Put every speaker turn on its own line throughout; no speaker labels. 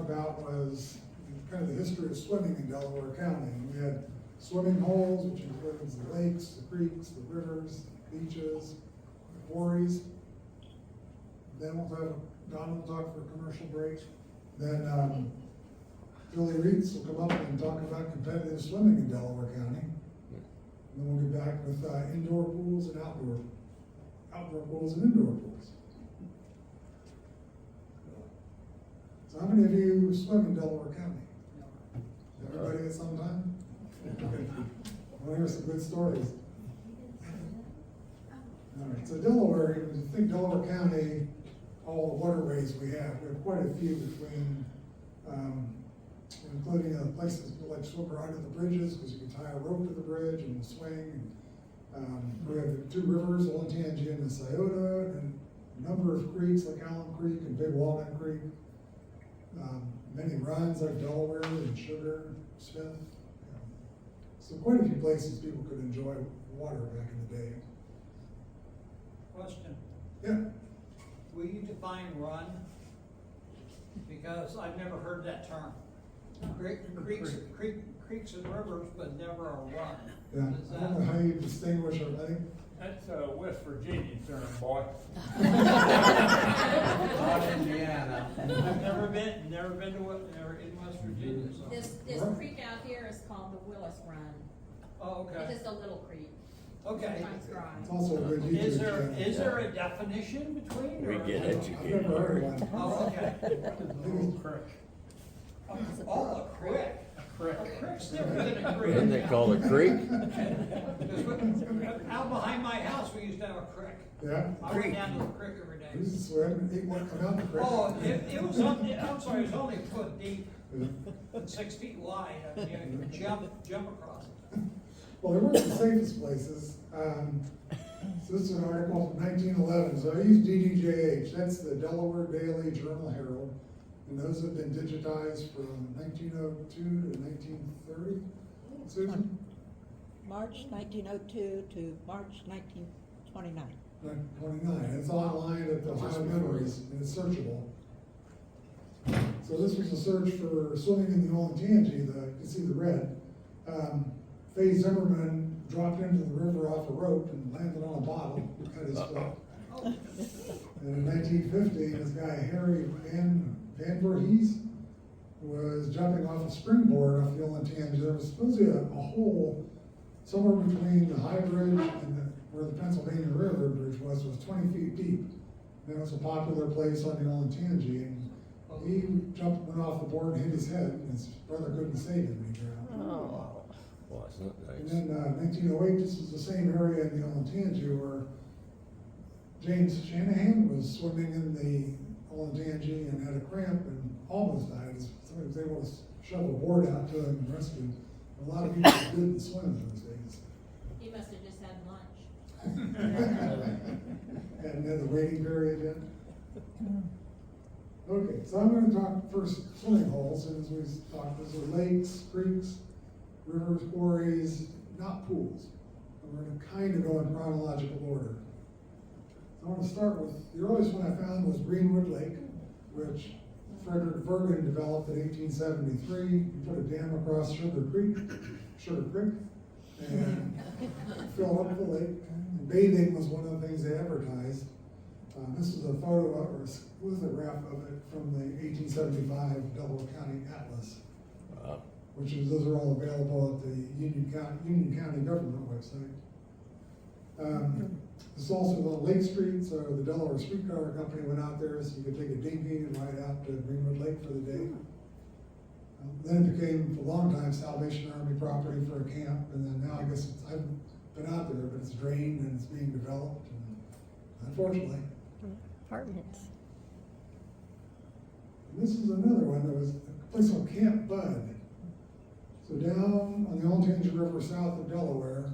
about was kind of the history of swimming in Delaware County. And we had swimming holes, which includes the lakes, the creeks, the rivers, beaches, the quarries. Then we'll have, Don will talk for a commercial break. Then Billy Rietz will come up and talk about competitive swimming in Delaware County. And then we'll be back with indoor pools and outdoor pools and indoor pools. So how many of you swim in Delaware County? Everybody at some time? I want to hear some good stories. All right, so Delaware, if you think Delaware County, all the waterways we have quite a few between, including places like swim right at the bridges, because you can tie a rope to the bridge and swing. We have the two rivers, Olentangy and the Scioto, and a number of creeks like Allen Creek and Big Walnut Creek. Many runs like Delaware and Sugar, Schmitt. So quite a few places people could enjoy water back in the day.
Question.
Yeah.
Will you define run? Because I've never heard that term. Creeks and rivers, but never a run.
Yeah. I don't know how you distinguish them. I think
That's a West Virginia term, boy.
Not Indiana.
I've never been in West Virginia. So.
This creek out here is called the Willis Run.
Oh, okay.
It's just a little creek.
Okay.
Sometimes dry.
it's also a good YouTube
Is
channel.
there a definition between?
We
or-
get
I've
educated.
never heard one.
Oh, okay.
Little creek.
Oh, a creek.
Creek.
A creek's different than a creek.
Isn't it called a creek?
Out behind my house, we used to have a creek.
Yeah.
I went down to the creek every
We
day.
used to swim and eat one come out the creek.
Oh, it was, I'm sorry, it was only a foot deep and 6 feet wide. I mean, you could jump across it.
Well, they weren't the safest places. So this is an article from 1911. So I use DDJH. That's the Delaware Daily Journal Herald. And those have been digitized from 1902 to 1930. Susan?
March 1902 to March 1929.
1929. It's online at the Ohio Memories, and it's searchable. So this was a search for swimming in the Olentangy. You can see the red. Faye Zimmerman dropped into the river off a rope and landed on a bottle, cut his foot. And in 1950, this guy Harry Van Voorhees was jumping off a springboard off the Olentangy. There was supposedly a hole somewhere between the High Bridge and where the Pennsylvania River Bridge was 20 feet deep. And it was a popular place on the Olentangy. And he went off the board and hit his head, and his brother couldn't save him when he drowned.
Oh, wasn't
And
nice.
then 1908, this was the same area in the Olentangy where James Shanahan was swimming in the Olentangy and had a cramp and almost died. Somebody was able to shove a board out to him and rescue him. A lot of people didn't swim those days.
He must have just had lunch.
Hadn't had the waiting period yet. Okay, so I'm going to talk first swimming holes, and as we talked, those are lakes, creeks, rivers, quarries, not pools. And we're going to kind of go in chronological order. I want to start with, the earliest one I found was Greenwood Lake, which Frederick Vergen developed in 1873. He put a dam across Sugar Creek, and filled up the lake. And bathing was one of the things they advertised. This is a photo of, or was a graph of it from the 1875 Delaware County Atlas, which is, those are all available at the Union County government website. This is also on Lake Street, so the Delaware Streetcar Company went out there so you could take a dinghy and ride out to Greenwood Lake for the day. Then it became, for a long time, Salvation Army property for a camp, and then now I guess I haven't been out there, but it's drained and it's being developed, and unfortunately.
Apartments.
And this is another one that was a place called Camp Bud. So down on the Olentangy River south of Delaware,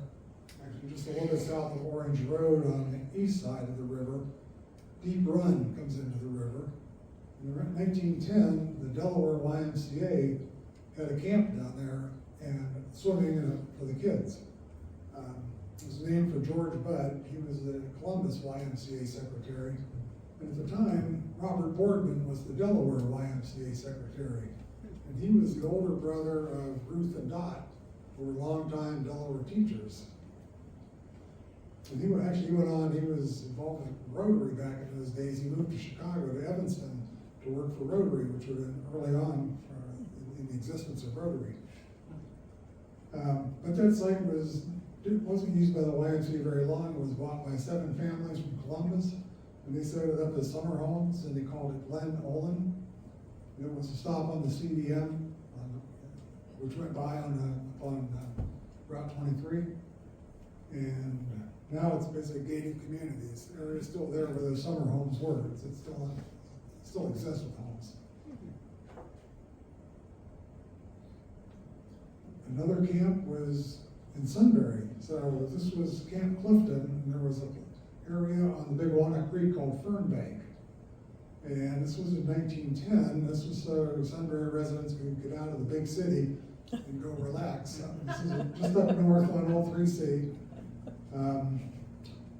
actually just a little bit south of Orange Road on the east side of the river, Deep Run comes into the river. In 1910, the Delaware YMCA had a camp down there and swimming for the kids. It was named for George Budd. He was the Columbus YMCA secretary. And at the time, Robert Boardman was the Delaware YMCA secretary. And he was the older brother of Ruth and Dot, who were longtime Delaware teachers. And he went on, he was involved in Rotary back in those days. He moved to Chicago, to Evanston, to work for Rotary, which would have been early on in the existence of Rotary. But that site wasn't used by the YMCA very long. It was bought by 7 families from Columbus, and they set it up as summer homes, and they called it Glen Olin. And it was a stop on the CDM, which went by on Route 23. And now it's basically gated communities. The area is still there where those summer homes were. It still exists with homes. Another camp was in Sunbury. So this was Camp Clifton, and there was an area on the Big Walnut Creek called Fern Bank. And this was in 1910. This was so Sunbury residents could get out of the big city and go relax. This is just up north on Old 3C.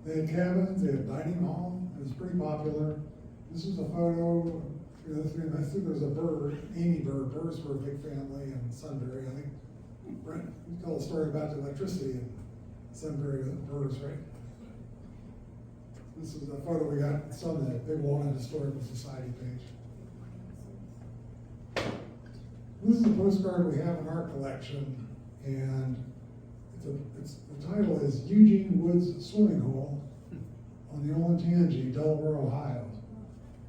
They had cabins, they had dining hall. It was pretty popular. This was a photo. I think there was a bird, Amy Bird. Birds were a big family in Sunbury. I think Brent, you tell a story about the electricity in Sunbury with the birds, right? This is a photo we got. It's on the Big Walnut Historical Society page. This is a postcard we have in our collection, and the title is Eugene Wood's Swimming Hole on the Olentangy, Delaware, Ohio.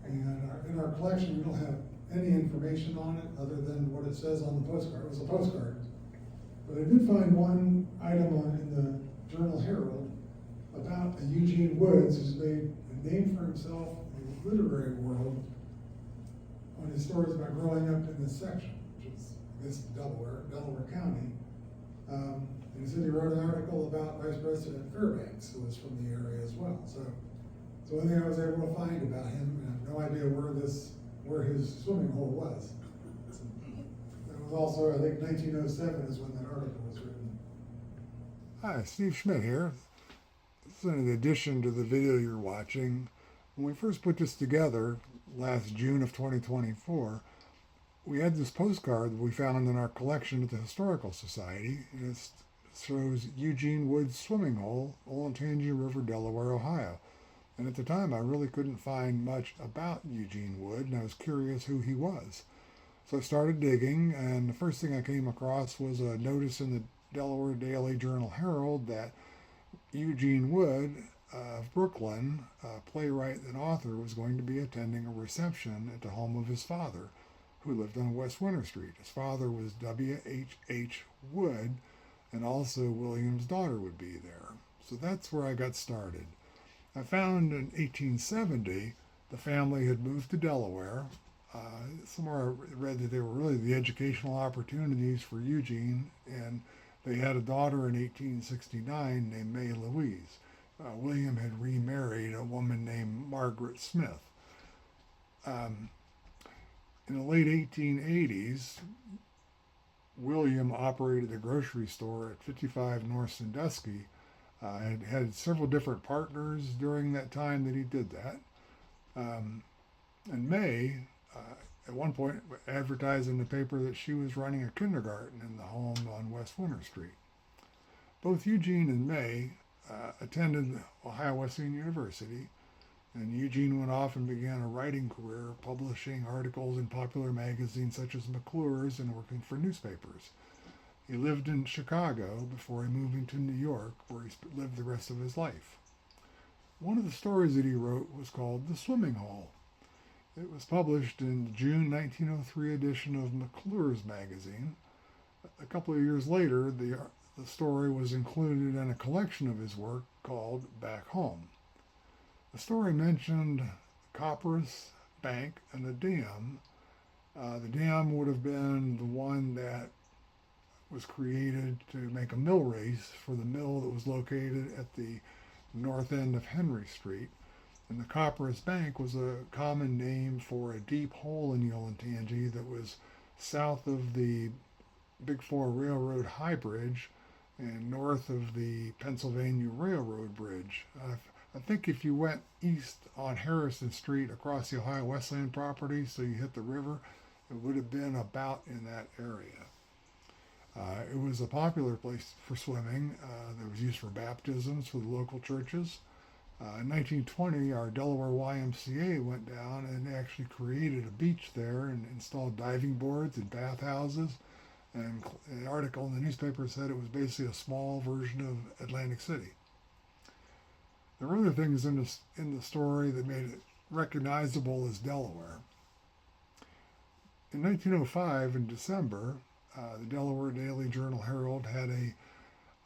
And in our collection, we don't have any information on it other than what it says on the postcard. It was a postcard. But I did find one item in the Journal Herald about a Eugene Woods who's made a name for himself in the literary world on his stories about growing up in this section, which is, I guess, Delaware County. And he said he wrote an article about Vice President Fairbanks, who was from the area as well. So one thing I was able to find about him, and I have no idea where his swimming hole was. That was also, I think, 1907 is when that article was written.
Hi, Steve Schmitt here. This is an addition to the video you're watching. When we first put this together last June of 2024, we had this postcard that we found in our collection at the Historical Society. And it shows Eugene Wood's Swimming Hole, Olentangy River, Delaware, Ohio. And at the time, I really couldn't find much about Eugene Wood, and I was curious who he was. So I started digging, and the first thing I came across was a notice in the Delaware Daily Journal Herald that Eugene Wood of Brooklyn, a playwright and author, was going to be attending a reception at the home of his father, who lived on West Winter Street. His father was W.H.H. Wood, and also William's daughter would be there. So that's where I got started. I found in 1870 the family had moved to Delaware. Somewhere I read that they were really the educational opportunities for Eugene, and they had a daughter in 1869 named May Louise. William had remarried a woman named Margaret Smith. In the late 1880s, William operated a grocery store at 55 North Sandusky. Had several different partners during that time that he did that. And May, at one point, advertised in the paper that she was running a kindergarten in the home on West Winter Street. Both Eugene and May attended Ohio Wesleyan University, and Eugene went off and began a writing career, publishing articles in popular magazines such as McClure's and working for newspapers. He lived in Chicago before he moved to New York, where he lived the rest of his life. One of the stories that he wrote was called The Swimming Hole. It was published in the June 1903 edition of McClure's magazine. A couple of years later, the story was included in a collection of his work called Back Home. The story mentioned Copperas Bank and a dam. The dam would have been the one that was created to make a mill race for the mill that was located at the north end of Henry Street. And the Copperas Bank was a common name for a deep hole in the Olentangy that was south of the Big Four Railroad High Bridge and north of the Pennsylvania Railroad Bridge. I think if you went east on Harrison Street across the Ohio Wesleyan property, so you hit the river, It would have been about in that area. It was a popular place for swimming. There was use for baptisms for the local churches. In 1920, our Delaware YMCA went down and they actually created a beach there and installed diving boards and bathhouses. And an article in the newspaper said it was basically a small version of Atlantic City. There were other things in the story that made it recognizable as Delaware. In 1905, in December, the Delaware Daily Journal Herald had an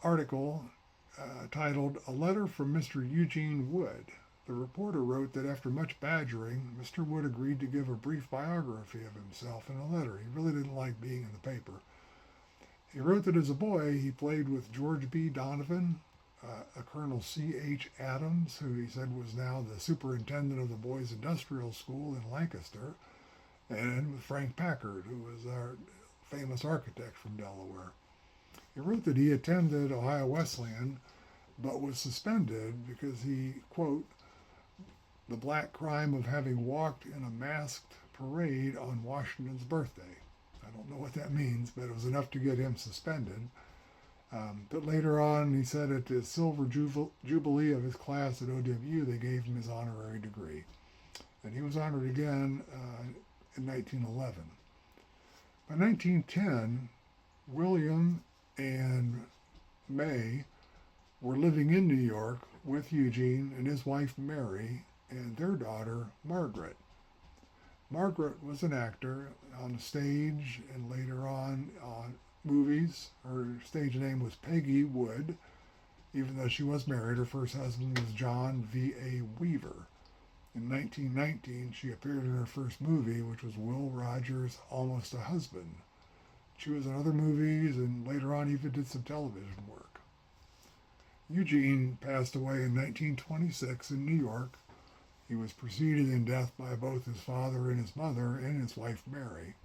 article titled "A Letter from Mr. Eugene Wood." The reporter wrote that after much badgering, Mr. Wood agreed to give a brief biography of himself in a letter. He really didn't like being in the paper. He wrote that as a boy, he played with George B. Donovan, a Colonel C.H. Adams, who he said was now the superintendent of the Boys Industrial School in Lancaster, and with Frank Packard, who was our famous architect from Delaware. He wrote that he attended Ohio Wesleyan, but was suspended because he, quote, "the black crime of having walked in a masked parade on Washington's birthday." I don't know what that means, but it was enough to get him suspended. But later on, he said at the silver jubilee of his class at OW, they gave him his honorary degree. And he was honored again in 1911. By 1910, William and May were living in New York with Eugene and his wife Mary and their daughter Margaret. Margaret was an actor on stage and later on movies. Her stage name was Peggy Wood. Even though she was married, her first husband was John V.A. Weaver. In 1919, she appeared in her first movie, which was Will Rogers' Almost a Husband. She was in other movies and later on even did some television work. Eugene passed away in 1926 in New York. He was preceded in death by both his father and his mother and his wife Mary.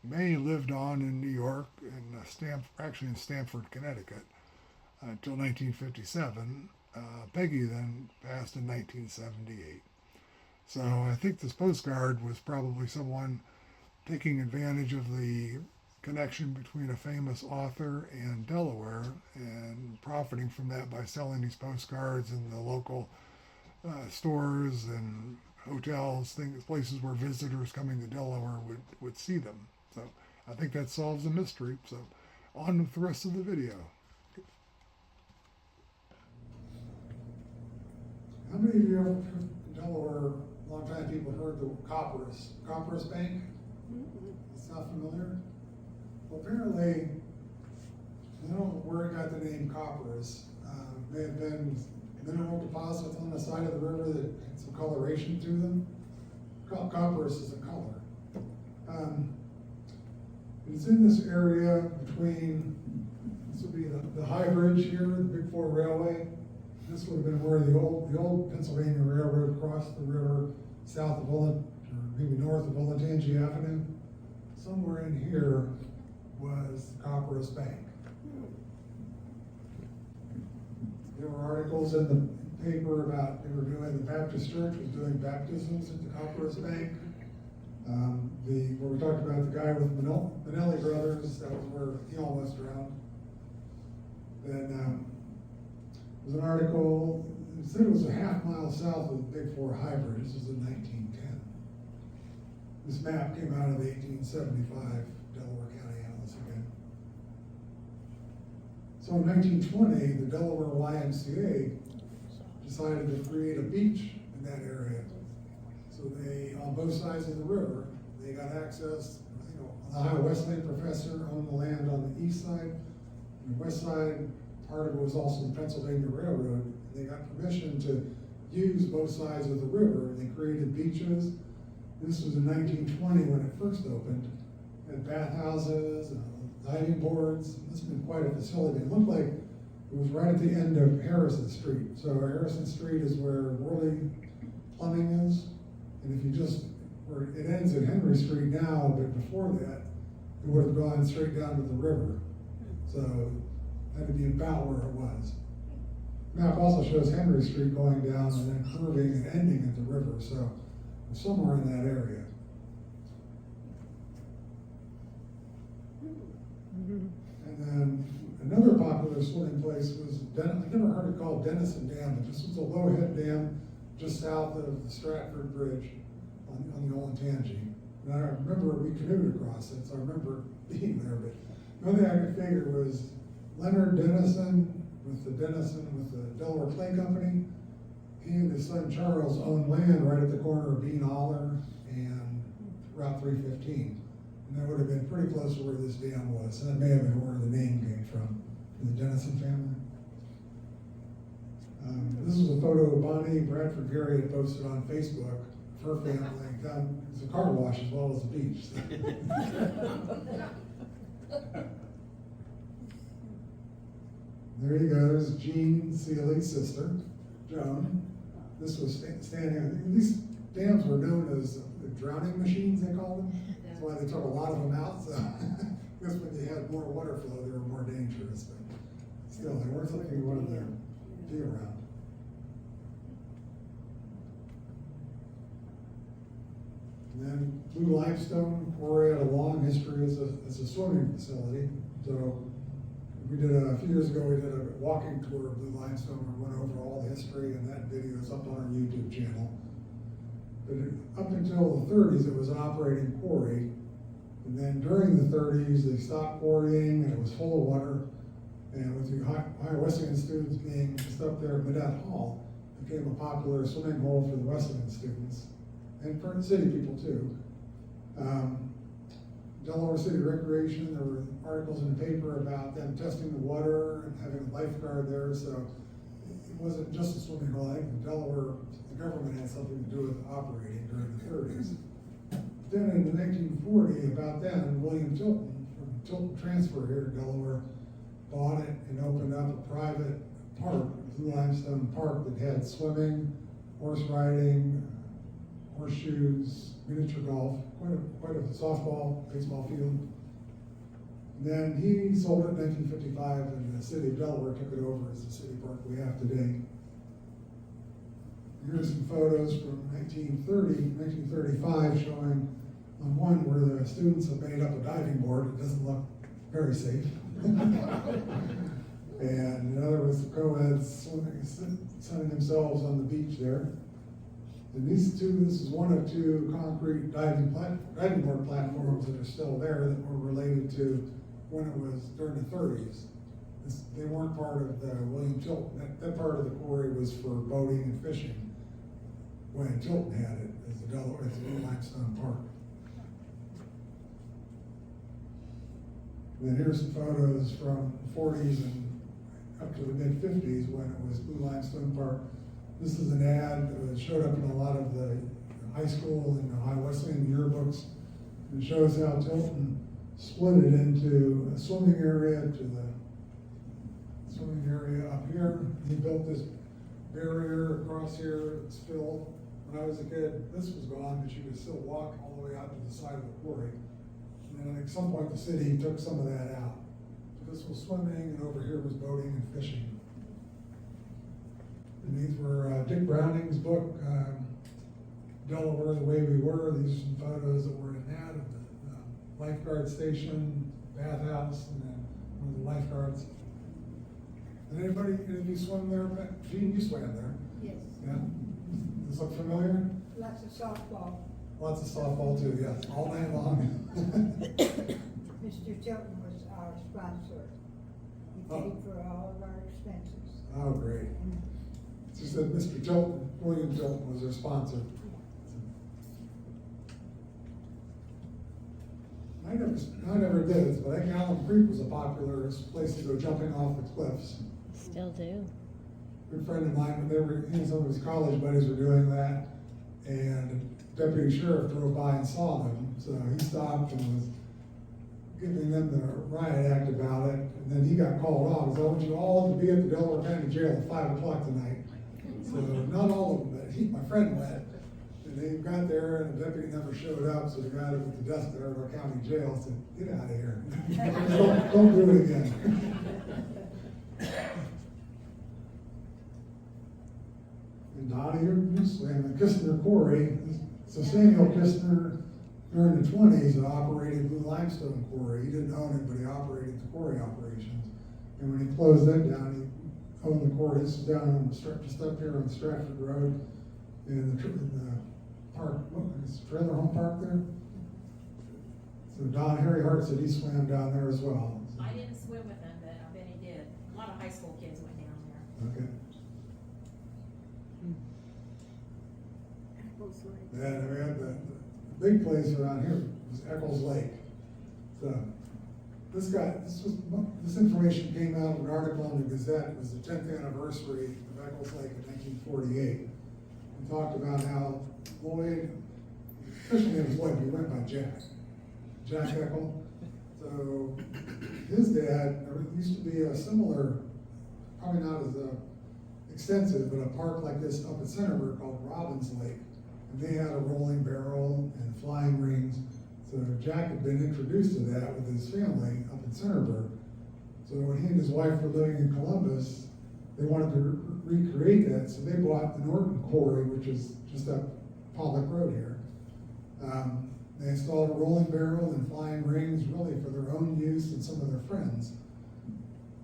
May lived on in New York and in Stratford, Connecticut, until 1957. Peggy then passed in 1978. So I think this postcard was probably someone taking advantage of the connection between a famous author and Delaware and profiting from that by selling these postcards in the local stores and hotels, places where visitors coming to Delaware would see them. So I think that solves the mystery. So on with the rest of the video.
How many of you in Delaware, long-time people, heard the Copperas Bank? It's not familiar? Well, apparently, I don't know where it got the name Copperas. May have been mineral deposits on the side of the river that had some coloration to them. Copperas is a color. It's in this area between, this would be the High Bridge here, the Big Four Railway. This would have been where the old Pennsylvania Railroad crossed the river south of or maybe north of Olentangy Avenue. Somewhere in here was the Copperas Bank. There were articles in the paper about the Baptist Church was doing baptisms at the Copperas Bank. Where we talked about the guy with Manelli Brothers, that was where he almost drowned. Then there was an article, it said it was a half-mile south of the Big Four High Bridge. This was in 1910. This map came out of the 1875 Delaware County Annals again. So in 1920, the Delaware YMCA decided to create a beach in that area. So they, on both sides of the river, they got access, the Ohio Wesleyan professor owned the land on the east side. On the west side, part of it was also the Pennsylvania Railroad. They got permission to use both sides of the river, and they created beaches. This was in 1920 when it first opened. It had bathhouses, diving boards. This has been quite a facility. It looked like it was right at the end of Harrison Street. So Harrison Street is where Worley Plumbing is. And if you it ends at Henry Street now, but before that, it would have gone straight down to the river. So that would be about where it was. The map also shows Henry Street going down and then curving and ending at the river. So somewhere in that area. And then another popular swimming place was, I've never heard it called Denison Dam, but this was a low-head dam just south of the Stratford Bridge on the Olentangy. And I remember we canoed across it, so I remember being there, but the only thing I could figure was Leonard Denison with the Delaware Clay Company. He and his son Charles owned land right at the corner of Bean Holler and Route 315. And that would have been pretty close to where this dam was. And that may have been where the name came from the Denison family. This is a photo of Bonnie Bradford Gary had posted on Facebook. Her family down, it's a car wash as well as a beach. There you go, there's Jean Seeley's sister, Joan. This was standing, these dams were known as the drowning machines, they called them. That's why they took a lot of them out, so I guess when you had more water flow, they were more dangerous, but still, they weren't something you wanted to be around. And then Blue Limestone Quarry had a long history as a swimming facility. So we did a few years ago, we did a walking tour of Blue Limestone. We went over all the history, and that video is up on our YouTube channel. But up until the 30s, it was an operating quarry. And then during the 30s, they stopped quarrying, and it was full of water. And with the higher Wesleyan students being just up there at Medette Hall, it became a popular swimming hole for the Wesleyan students. And for city people too. Delaware City Recreation, there were articles in the paper about them testing the water and having a lifeguard there, so it wasn't just a swimming hole. I think Delaware, the government had something to do with operating during the 30s. Then in 1940, about then, William Tilton, from Tilton Transfer here in Delaware, bought it and opened up a private park, Blue Limestone Park, that had swimming, horse riding, horseshoes, miniature golf, quite a softball, baseball field. And then he sold it in 1955, and the city of Delaware took it over as the city park we have today. Here's some photos from 1935 showing on one where the students have made up a diving board. It doesn't look very safe. And another was the co-eds sunning themselves on the beach there. And these two, this is one of two concrete diving board platforms that are still there that were related to when it was during the 30s. They weren't part of the William Tilton. That part of the quarry was for boating and fishing when Tilton had it as the Blue Limestone Park. And then here's some photos from the 40s and up to the mid-50s when it was Blue Limestone Park. This is an ad that showed up in a lot of the high school and the high Wesleyan yearbooks. It shows how Tilton split it into a swimming area to the swimming area up here. He built this barrier across here that's filled. When I was a kid, this was gone, but you could still walk all the way out to the side of the quarry. And then at some point the city took some of that out. So this was swimming, and over here was boating and fishing. And these were Dick Browning's book, Delaware, the Way We Were. These are some photos that were in that of the lifeguard station, bathhouse, and then one of the lifeguards. Did any of you swim there? Gene, you swam there?
Yes.
Yeah? Does this look familiar?
Lots of softball.
Lots of softball too, yes, all night long.
Mr. Tilton was our sponsor. He paid for all of our expenses.
Oh, great. She said Mr. Tilton, William Tilton was their sponsor. I never did it, but I think Allen Creek was a popular place to go jumping off the cliffs.
Still do.
A good friend of mine, he and some of his college buddies were doing that, and the deputy sheriff drove by and saw them, so he stopped and was giving them the riot act about it, and then he got called off. He said, I want you all to be at the Delaware County Jail at 5 o'clock tonight. So not all of them, but my friend went. And they got there, and the deputy never showed up, so the guy at the desk at Delaware County Jail said, get out of here. don't do it again. And Dottie, you're slamming Kistner Quarry. So Samuel Kistner, during the 20s, operated Blue Limestone limestone quarry. He didn't own it, but he operated the quarry operations. And when he closed that down, he owned the quarry. This is down on the just up here on Stratford Road in the park, is it trailer home park there? So Harry Hart said he swam down there as well.
I didn't swim with him, but I bet he did. A lot of high school kids went down there.
Okay. And we had the big place around here was Eccles Lake. So this information came out of an article in the Gazette. It was the 10th anniversary of Eccles Lake in 1948. We talked about how Lloyd, official name was Lloyd, but he went by Jack Eckel. So his dad, there used to be a similar, probably not as extensive, but a park like this up at Centerburg called Robbins Lake. And they had a rolling barrel and flying rings. So Jack had been introduced to that with his family up in Centerburg. So when he and his wife were living in Columbus, they wanted to recreate that. So they bought the Norton Quarry, which is just up Pollock Road here. They installed a rolling barrel and flying rings really for their own use and some of their friends.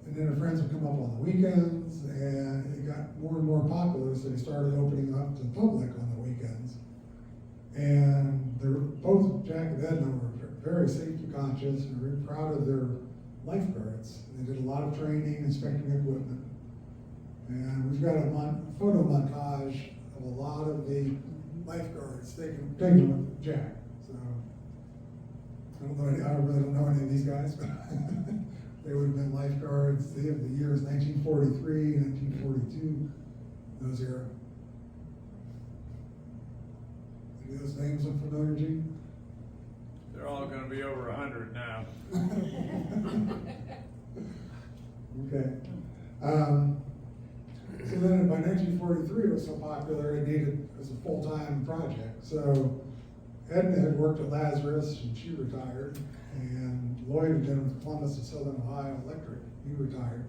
And then their friends would come up on the weekends, and it got more and more popular, so they started opening up to the public on the weekends. And both Jack and Edna were very safety conscious and very proud of their lifeguards. They did a lot of training, inspecting equipment. And we've got a photo montage of a lot of the lifeguards taken with Jack. So I really don't know any of these guys, but they would have been lifeguards. They have the years 1943, 1942, those era. Any of those names look familiar, Gene?
They're all gonna be over 100 now.
Okay. So then by 1943, it was so popular, it was a full-time project. So Edna had worked at Lazarus, and she retired, and Lloyd had been with Columbus and Southern Ohio Electric. He retired.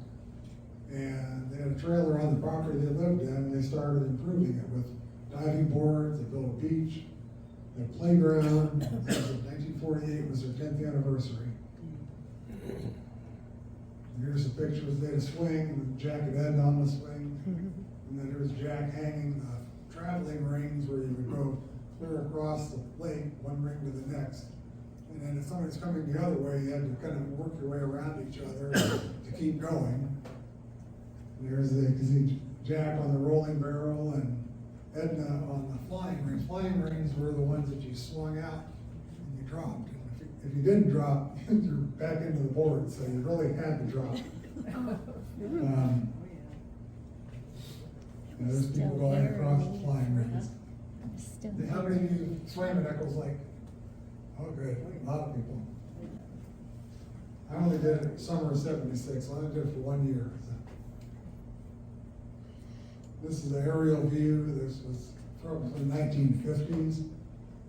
And they had a trailer on the property they lived in, and they started improving it with diving boards. They built a beach, a playground. 1948 was their 10th anniversary. Here's the pictures. They had a swing with Jack and Edna on the swing. And then there's Jack hanging the traveling rings where you would go clear across the lake, one ring to the next. And then if somebody's coming the other way, you had to kind of work your way around each other to keep going. And there's Jack on the rolling barrel and Edna on the flying rings. Flying rings were the ones that you swung out and you dropped. And if you didn't drop, you're back into the board, so you really had to drop. There's people going across the flying rings. How many of you swam at Eccles Lake? Oh, good. A lot of people. I only did it summer of '76. I only did it for 1 year. This is the aerial view. This was from the 1950s.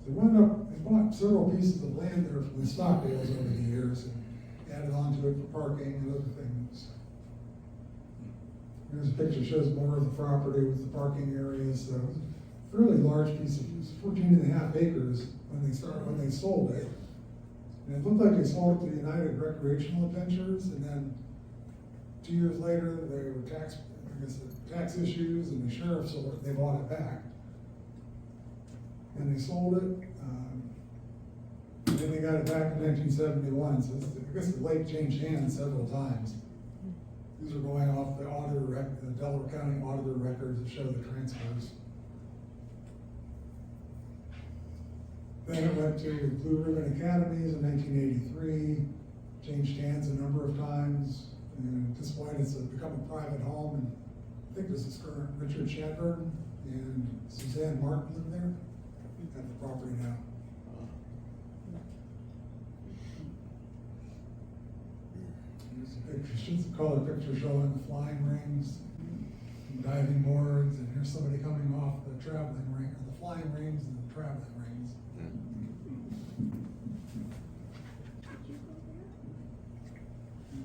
They bought several pieces of land there from the Stockdales over the years and added onto it for parking and other things. Here's a picture that shows more of the property with the parking areas. So fairly large piece of 14.5 acres when they sold it. And it looked like they sold it to United Recreational Adventures, and then 2 years later they were tax issues, and the sheriff sold it. They bought it back, and they sold it. And then they got it back in 1971. So I guess the lake changed hands several times. These are going off the Delaware County auditor records that show the transfers. Then it went to Blue Ribbon Academies in 1983, changed hands a number of times, and at this point it's become a private home, and I think this is current Richard Shadburn and Suzanne Martin live there at the property now. Here's a picture, it's a color picture showing the flying rings, and diving boards, and here's somebody coming off the traveling ring, or the flying rings and the traveling rings.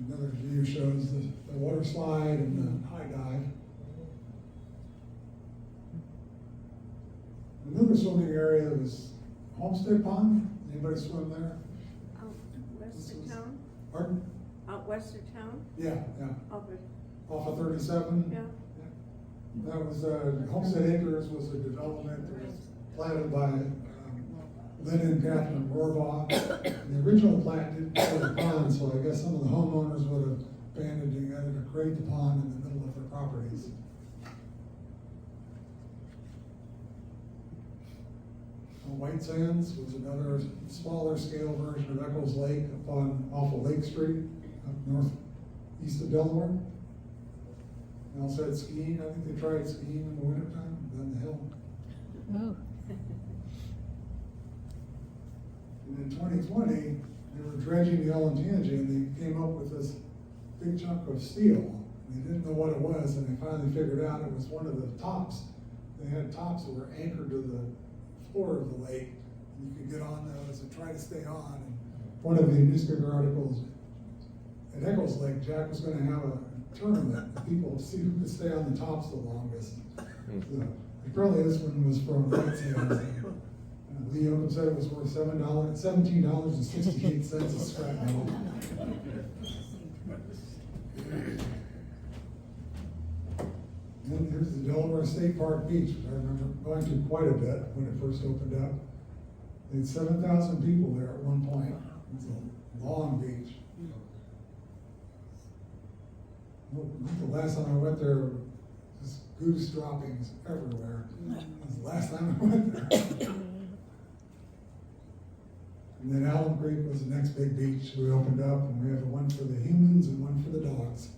Another view shows the water slide and the high dive. Another swimming area was Homestead Pond. Anybody swim there?
west of town?
Yeah, yeah,
Okay,
off of 37.
yeah.
That was, Homestead Acres was a development that was platted by Lynn and Catherine Rohrbaugh. And the original plat didn't show the pond, so I guess some of the homeowners would have banded together to create the pond in the middle of their properties. White Sands was another smaller scale version of Eccles Lake off of Lake Street, up northeast of Delaware. They also had skiing. I think they tried skiing in the wintertime down the hill.
Oh.
And in 2020, they were dredging the Olentangy and they came up with this big chunk of steel. They didn't know what it was, and they finally figured out it was one of the tops. They had tops that were anchored to the floor of the lake, and you could get on those and try to stay on. And one of the newspaper articles at Eccles Lake, Jack was going to have a tournament of people to see who could stay on the tops the longest. So, apparently this one was from White Sands. Lee Oakham said it was worth $17.68 a scrap metal. And here's the Delaware State Park Beach, which I remember going to quite a bit when it first opened up. They had 7,000 people there at one point. It's a long beach. The last time I went there, just goose droppings everywhere. That was the last time I went there. And then Alum Creek was the next big beach we opened up, and we have one for the humans and one for the dogs.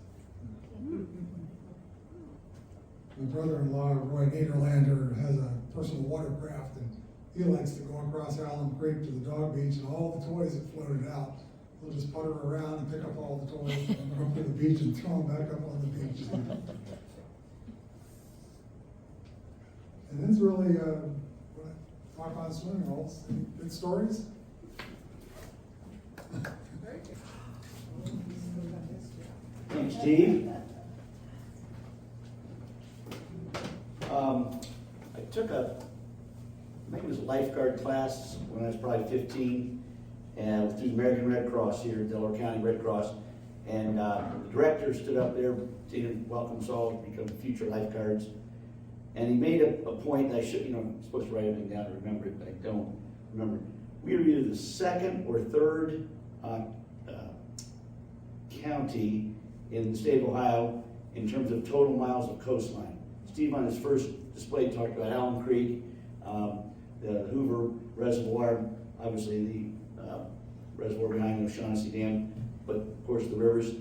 My brother-in-law, Roy Niederlander, has a personal watercraft, and he likes to go across Alum Creek to the dog beach, and all the toys that floated out, he'll just putter around and pick up all the toys and go up to the beach and throw them back up on the beach. And that's really what I talk about swimming holes. Any good stories?
Thanks, Steve. I took I think it was a lifeguard class when I was probably 15, and through the American Red Cross here, Delaware County Red Cross. And the director stood up there to welcome us all to become future lifeguards. And he made a point that I should, I'm supposed to write everything down to remember it, but I don't remember. We were either the second or third county in the state of Ohio in terms of total miles of coastline. Steve on his first display talked about Alum Creek, the Hoover Reservoir, obviously the reservoir behind the O'Shaughnessy Dam, but of course the rivers.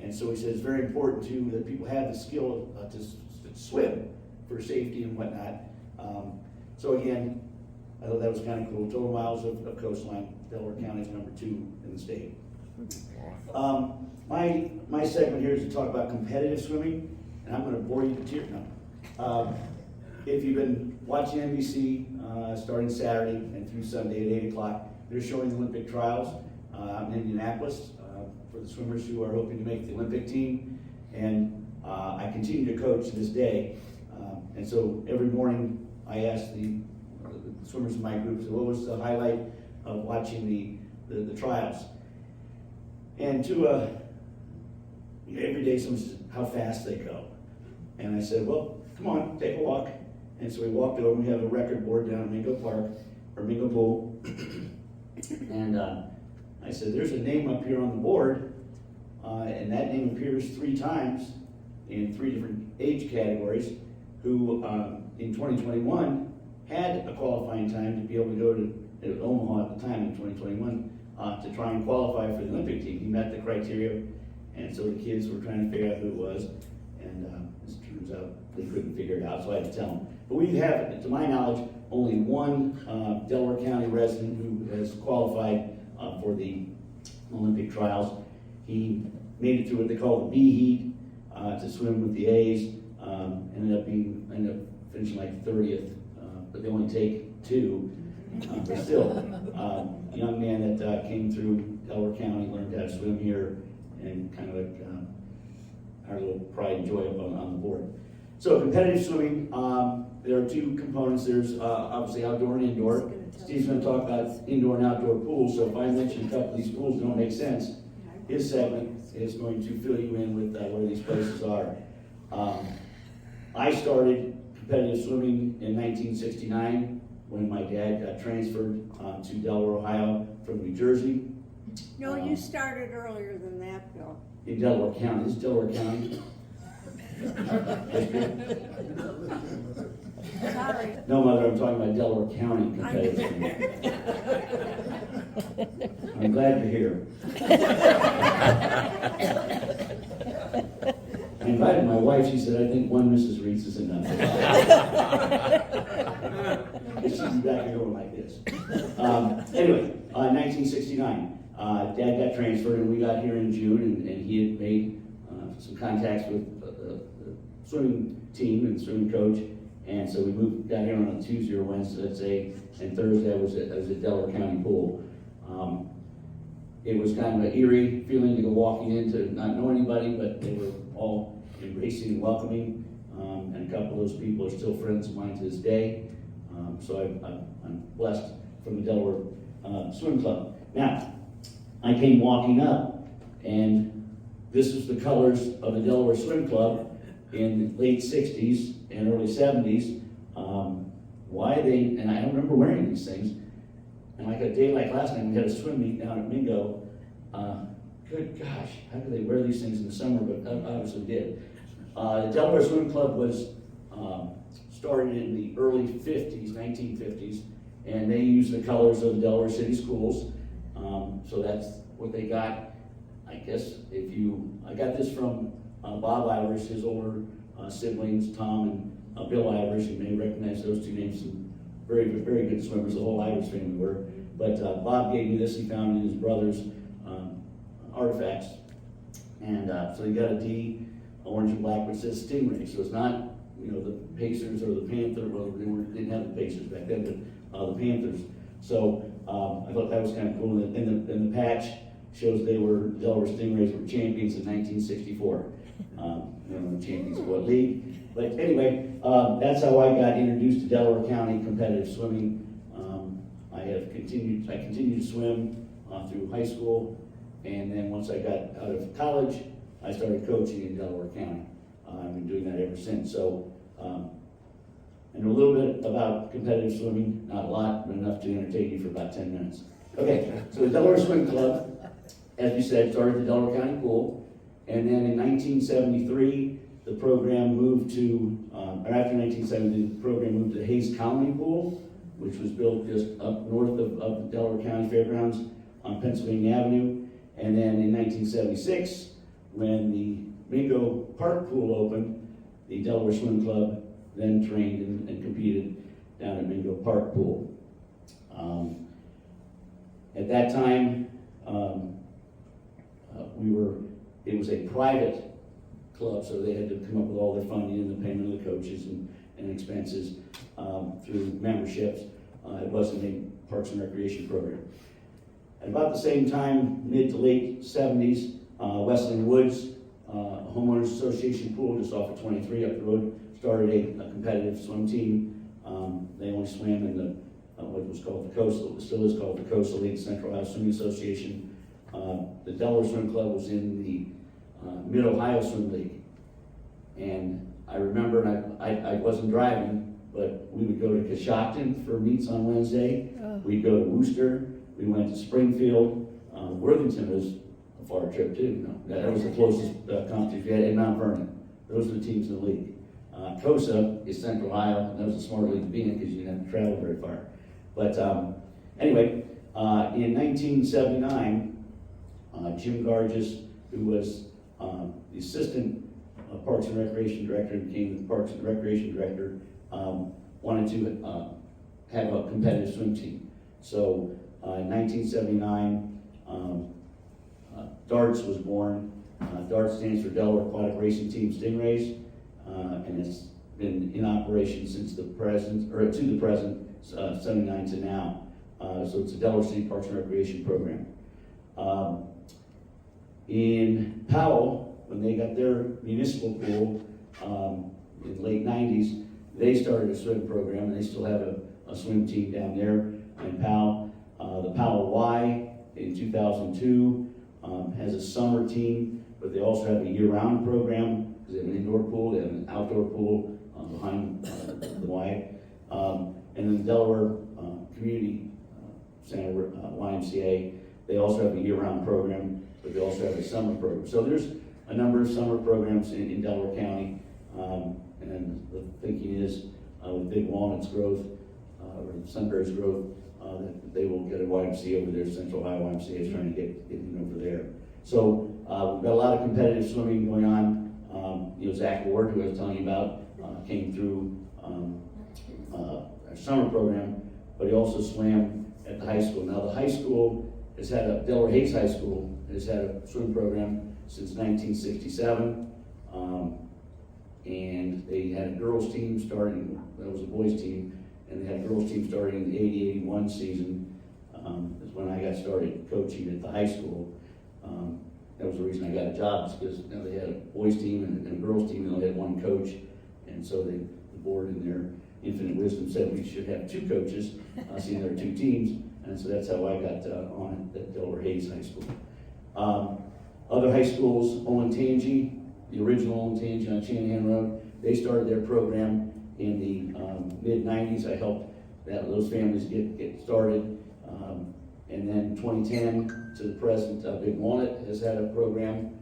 And so he said it's very important too that people have the skill to swim for safety and whatnot. So again, I thought that was kind of cool. Total miles of coastline, Delaware County is number 2 in the state. My segment here is to talk about competitive swimming, and I'm going to bore you to tears now. If you've been watching NBC starting Saturday and through Sunday at 8 o'clock, they're showing the Olympic trials out in Indianapolis for the swimmers who are hoping to make the Olympic team. And I continue to coach to this day. And so every morning I ask the swimmers in my group, so what was the highlight of watching the trials? And every day someone says how fast they go. And I said, well, come on, take a walk. And so we walked over, and we have a record board down at Mingo Park, or Mingo Pool. And I said, there's a name up here on the board, and that name appears 3 times in 3 different age categories, who in 2021 had a qualifying time to be able to go to Omaha at the time in 2021 to try and qualify for the Olympic team. He met the criteria, and so the kids were trying to figure out who it was, and as it turns out, they couldn't figure it out, so I had to tell them. But we have, to my knowledge, only one Delaware County resident who has qualified for the Olympic trials. He made it through what they call the B heat to swim with the A's. Ended up finishing like 30th, but they only take 2. But still, young man that came through Delaware County, learned how to swim here, and kind of like our little pride and joy up on the board. So competitive swimming, there are 2 components. There's obviously outdoor and indoor. Steve's going to talk about indoor and outdoor pools, so if I mention a couple of these pools that don't make sense, his segment is going to fill you in with where these places are. I started competitive swimming in 1969 when my dad got transferred to Delaware, Ohio from New Jersey.
No, you started earlier than that, Bill.
In Delaware County. This is Delaware County.
Sorry.
No, Mother, I'm talking about Delaware County competitive swimming. I'm glad you're here. I invited my wife, she said, I think one Mrs. Rietz is enough. She's back here going like this. Anyway, 1969, Dad got transferred and we got here in June, and he had made some contacts with the swimming team and swimming coach, and so we got here on a Tuesday or Wednesday, let's say, and Thursday I was at Delaware County Pool. It was kind of an eerie feeling to go walking in to not know anybody, but they were all embracing and welcoming, and a couple of those people are still friends of mine to this day. So I'm blessed from the Delaware Swim Club. Now, I came walking up, and this was the colors of the Delaware Swim Club in the late 60s and early 70s. And I don't remember wearing these things. And like a day like last night, we had a swim meet down at Mingo. Good gosh, how do they wear these things in the summer? But obviously did. The Delaware Swim Club was started in the early 50s, 1950s, and they used the colors of the Delaware City Schools. So that's what they got. I guess I got this from Bob Irish, his older siblings, Tom and Bill Irish. You may recognize those two names. Some very, very good swimmers, the whole Irish family were. But Bob gave me this. He found it in his brother's artifacts. And so he got a D, orange and black, which says Stingray. So it's not, the Pacers or the Panthers. Well, they didn't have the Pacers back then, but the Panthers. So I thought that was kind of cool. And the patch shows they were, Delaware Stingrays were champions in 1964. I don't know champions of what league. But anyway, that's how I got introduced to Delaware County competitive swimming. I continued to swim through high school, and then once I got out of college, I started coaching in Delaware County. I've been doing that ever since. So I know a little bit about competitive swimming, not a lot, but enough to entertain you for about 10 minutes. Okay, so the Delaware Swim Club, as we said, started the Delaware County Pool, and then in 1973, the program moved to, or after 1970, the program moved to Hayes Colony Pool, which was built just up north of the Delaware County Fairgrounds on Pennsylvania Avenue. And then in 1976, when the Mingo Park Pool opened, the Delaware Swim Club then trained and competed down at Mingo Park Pool. At that time, it was a private club, so they had to come up with all their funding and the payment of the coaches and expenses through memberships. It wasn't a Parks and Recreation program. At about the same time, mid to late 70s, Wesleyan Woods, a homeowners association pool just off of 23 up the road, started a competitive swim team. They only swam in the what was called the Coastal, it still is called the Coastal League, Central Ohio Swimming Association. The Delaware Swim Club was in the Mid-Ohio Swim League. And I remember, and I wasn't driving, but we would go to Coshocton for meets on Wednesday. We'd go to Worcester. We went to Springfield. Worthington was a far trip too. No, that was the closest competition we had, in Mount Vernon. Those were the teams in the league. COSA is Central Ohio, and that was a smart league to be in because you didn't have to travel very far. But anyway, in 1979, Jim Gargis, who was the assistant Parks and Recreation director and became the Parks and Recreation director, wanted to have a competitive swim team. So in 1979, DARTS was born. DARTS stands for Delaware Aquatic Racing Team Stingrays, and it's been in operation since to the present, 79 to now. So it's a Delaware City Parks and Recreation program. In Powell, when they got their municipal pool in the late 90s, they started a swim program, and they still have a swim team down there in Powell. The Powell Y in 2002 has a summer team, but they also have a year-round program, because they have an indoor pool, they have an outdoor pool behind the Y. And then the Delaware Community Center, YMCA, they also have a year-round program, but they also have a summer program. So there's a number of summer programs in Delaware County. And the thinking is, with Big Walnut's growth, or Sunbury's growth, that they will get a YMCA over there. Central Ohio YMCA is trying to get over there. So we've got a lot of competitive swimming going on. Zach Ward, who I was telling you about, came through our summer program, but he also swam at the high school. Now the high school has had Delaware Hayes High School has had a swim program since 1967. And they had a girls team starting, that was a boys team, and they had a girls team starting in the 80-81 season. Is when I got started coaching at the high school. That was the reason I got a job, because they had a boys team and a girls team, and they had one coach. And so the board in their infinite wisdom said we should have two coaches, seeing there are two teams. And so that's how I got on at Delaware Hayes High School. Other high schools, Olentangy, the original Olentangy on Shanahan Road, they started their program in the mid-90s. I helped those families get started. And then 2010 to the present, Big Walnut has had a program.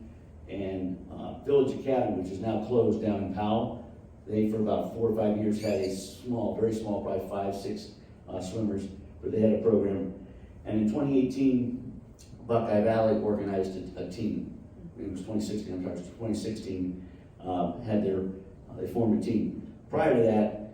And Village Academy, which is now closed down in Powell, they for about 4 or 5 years had a small, very small, probably 5, 6 swimmers, but they had a program. And in 2018, Buckeye Valley organized a team. It was 2016, I'm sorry, 2016, they formed a team. Prior to that,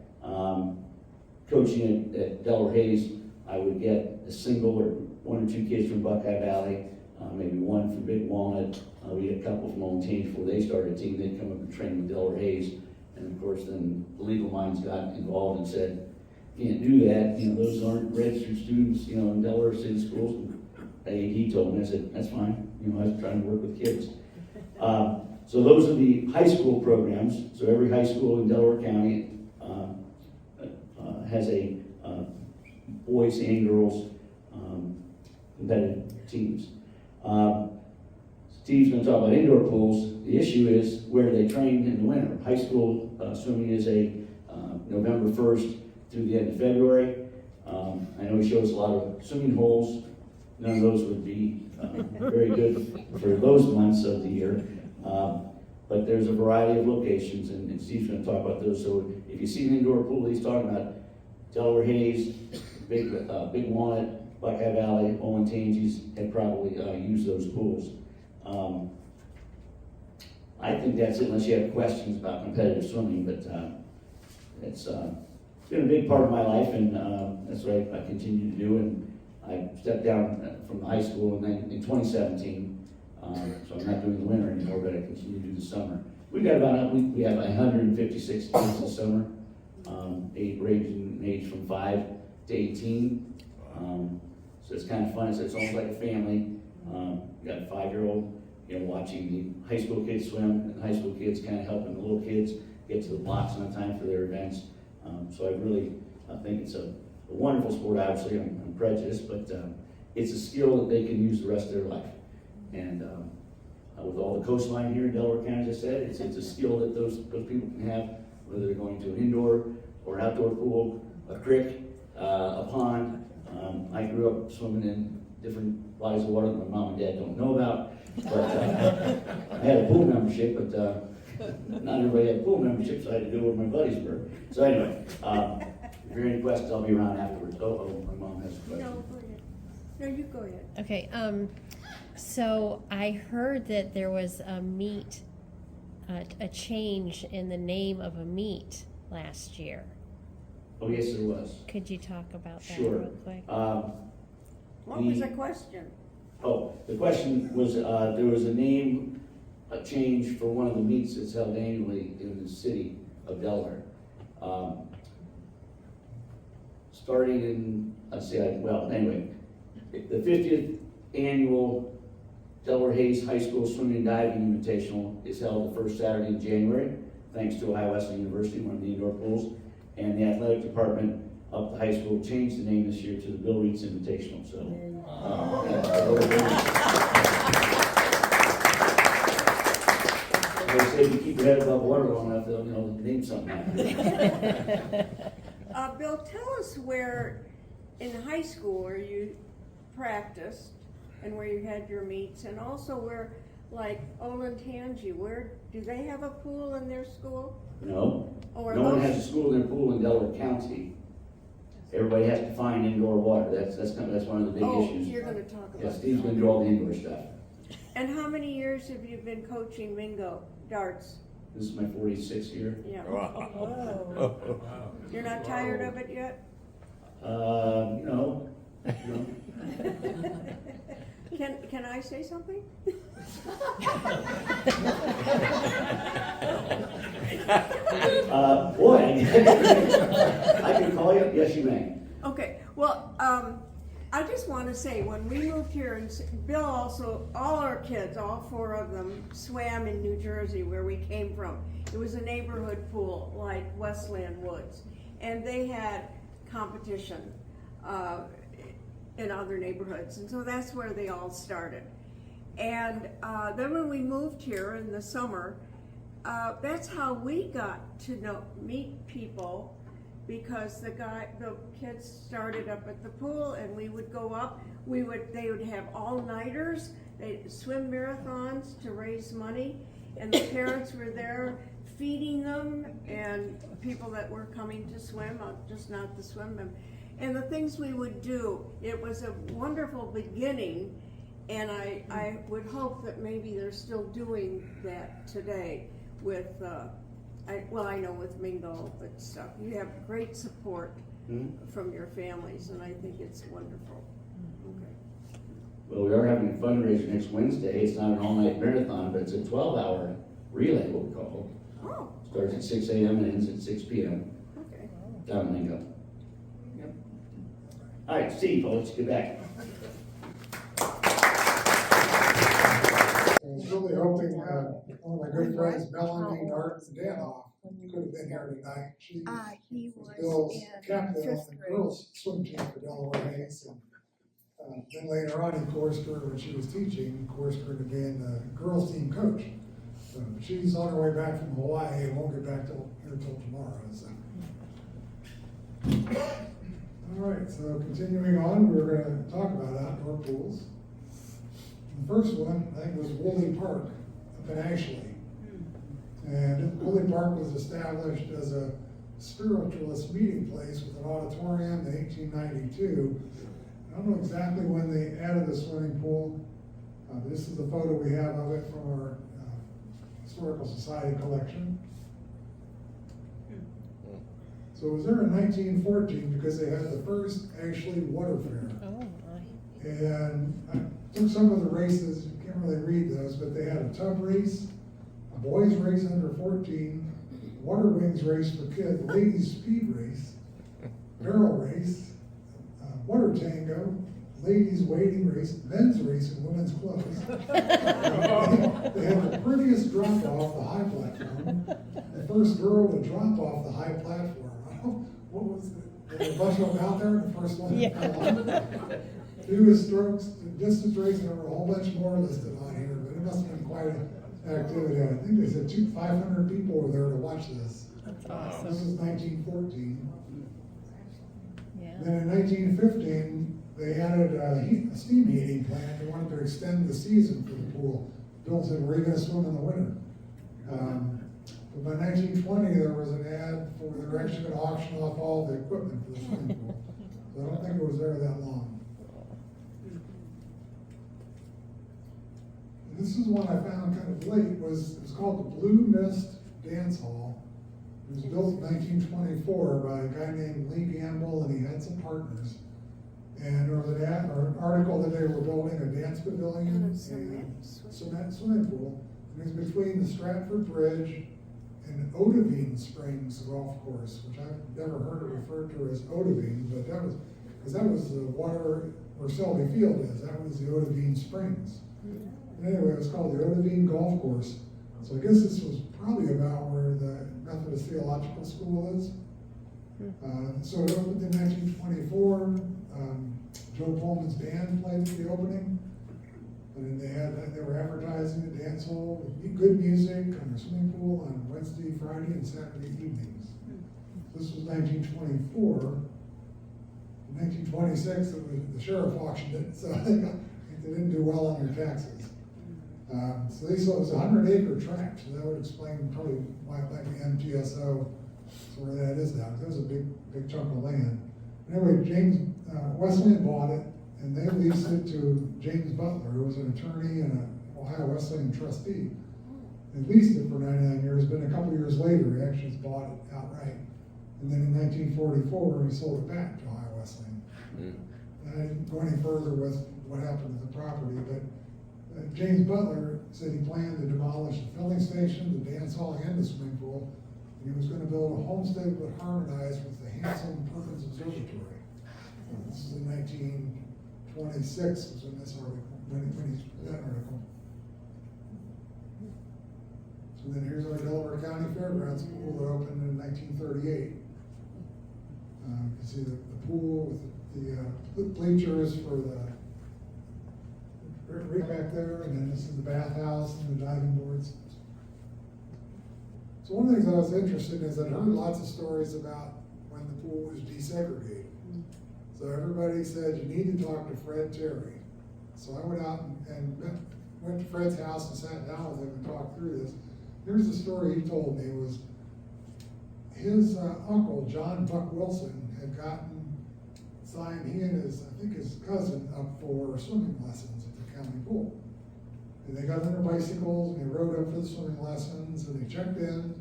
coaching at Delaware Hayes, I would get a single or 1 or 2 kids from Buckeye Valley, maybe one from Big Walnut. We had a couple from Olentangy before they started a team. They'd come up and train with Delaware Hayes. And of course, then the legal minds got involved and said, can't do that. Those aren't registered students, in Delaware City Schools. He told me, I said, that's fine. I was trying to work with kids. So those are the high school programs. So every high school in Delaware County has a boys and girls competitive teams. Steve's going to talk about indoor pools. The issue is where they train in the winter. High school swimming is a November 1st through the end of February. I know he shows a lot of swimming holes. None of those would be very good for those months of the year. But there's a variety of locations, and Steve's going to talk about those. So if you see an indoor pool, he's talking about Delaware Hayes, Big Walnut, Buckeye Valley, Olentangy's had probably used those pools. I think that's it, unless you have questions about competitive swimming, but it's been a big part of my life, and that's what I continue to do. And I stepped down from high school in 2017, so I'm not doing the winter anymore, but I continue to do the summer. We have 156 kids this summer, ranging in age from 5 to 18. So it's kind of fun. So it's almost like a family. We got a 5-year-old, watching the high school kids swim, and the high school kids kind of helping the little kids get to the blocks on time for their events. So I think it's a wonderful sport. Obviously, I'm prejudiced, but it's a skill that they can use the rest of their life. And with all the coastline here in Delaware County, as I said, it's a skill that those people can have, whether they're going to an indoor or outdoor pool, a creek, a pond. I grew up swimming in different bodies of water that my mom and dad don't know about. But I had a pool membership, but not everybody had a pool membership, so I had to go where my buddies were. So anyway, if there are any questions, I'll be around afterwards. My mom has a question.
No, go ahead. No, you go ahead.
Okay, so I heard that there was a meet, a change in the name of a meet last year.
Oh, yes, there was.
Could you talk about that
Sure.
real quick?
What was the question?
Oh, the question was, there was a name change for one of the meets that's held annually in the city of Delaware. Starting in, anyway, the 50th annual Delaware Hayes High School Swimming and Diving Invitational is held the first Saturday in January, thanks to Ohio Wesleyan University, one of the indoor pools. And the athletic department of the high school changed the name this year to the Bill Rietz Invitational. So, if you keep your head above water long enough, they'll, name something.
Bill, tell us where, in high school, where you practiced and where you had your meets, and also where, like, Olentangy, where, do they have a pool in their school?
No,
Or
no one
those-
has a school in their pool in Delaware County. Everybody has to find indoor water, that's one of the big issues.
You're gonna talk about
Yeah, Steve's gonna do all the indoor stuff.
And how many years have you been coaching bingo darts?
This is my 46th year.
Yeah.
Whoa.
You're not tired of it yet?
No.
Can I say something?
Boy, I can call you, yes you may.
Okay, well, I just want to say, when we moved here, and Bill also, all our kids, all 4 of them, swam in New Jersey, where we came from. It was a neighborhood pool, like Westland Woods, and they had competition in other neighborhoods, and so that's where they all started. And then when we moved here in the summer, that's how we got to meet people, because the kids started up at the pool, and we would go up. They would have all-nighters, they'd swim marathons to raise money, and the parents were there feeding them, and people that were coming to swim, just not to swim them. And the things we would do, it was a wonderful beginning, and I would hope that maybe they're still doing that today with, I know with Mingo, but stuff. You have great support from your families, and I think it's wonderful. Okay.
Well, we are having a fundraiser next Wednesday. It's not an all-night marathon, but it's a 12-hour relay, what we call it.
Oh,
Starts at 6 a.m. and ends at 6 p.m.
okay.
down in Mingo. Yep. All right, Steve, let's get back.
I was really hoping, one of my good friends, Melanie Danoff, could have been here tonight. She
He
was
was
Bill's
in
captain on
5th
the
grade.
girls' swim team for Delaware Hayes. And then later on, he coursed her when she was teaching, coursed her to being the girls' team coach. So she's on her way back from Hawaii and won't get back here till tomorrow. So. All right, so continuing on, we're going to talk about outdoor pools. The first one, I think, was Wooley Park up in Ashley. And Wooley Park was established as a spiritualist meeting place with an auditorium in 1892. I don't know exactly when they added the swimming pool. This is the photo we have of it from our Historical Society collection. So it was there in 1914 because they had the first Ashley Water Fair.
Oh, my.
And I took some of the races, you can't really read those, but they had a tub race, a boys race under 14, water wings race for kids, ladies speed race, barrel race, water tango, ladies wading race, men's race in women's clothes. They had the prettiest drop off the high platform, the first girl to drop off the high platform. What was it? There were a bunch of them out there, the first one to come on. Fewest strokes, distance race, and there were a whole bunch more listed on here, but it must have been quite an activity. I think they said 500 people were there to watch this.
That's awesome.
This was 1914.
Yeah.
Then in 1915, they added a steam heating plant. They wanted to extend the season for the pool. Bill said, "Where are you going to swim in the winter?" But by 1920, there was an ad for they were actually going to auction off all the equipment for the swimming pool. So I don't think it was there that long. And this is one I found kind of late. It was called the Blue Mist Dance Hall. It was built in 1924 by a guy named Lee Gamble, and he had some partners. And there was an article that they were building a dance pavilion and a cement swimming pool. And it was between the Stratford Bridge and Odovine Springs golf course, which I've never heard it referred to as Odovine, but that was the water where Selby Field is. That was the Odovine Springs. And anyway, it was called the Odovine Golf Course. So I guess this was probably about where the Methodist Theological School is. So it opened in 1924. Joe Pullman's band played at the opening. And then they had, I they were advertising a dance hall with good music and a swimming pool on Wednesday, Friday, and Saturday evenings. This was 1924. In 1926, the sheriff auctioned it, so they didn't do well on their taxes. So they saw it was a 100-acre tract, so that would explain probably why it might be MTSO, so where that is now. That was a big chunk of land. Anyway, James Wesleyan bought it, and they leased it to James Butler, who was an attorney and an Ohio Wesleyan trustee. They leased it for 99 years, but a couple years later, he actually bought it outright. And then in 1944, he sold it back to Ohio Wesleyan. And I didn't go any further with what happened to the property, but James Butler said he planned to demolish the filling station, the dance hall, and the swimming pool. And he was going to build a homestead that would harmonize with the handsome Perkins Observatory. This is in 1926, was when this article, when he that article. So then here's our Delaware County Fairgrounds pool that opened in 1938. You can see the pool with the bleachers for the right back there, and then this is the bathhouse and the diving boards. So one of the things I was interested in is that I heard lots of stories about when the pool was desegregated. So everybody said, you need to talk to Fred Terry. So I went out and went to Fred's house and sat down with him and talked through this. Here's the story he told me was his uncle, John Buck Wilson, had signed he and his cousin up for swimming lessons at the county pool. And they got on their bicycles and they rode up for the swimming lessons and they checked in.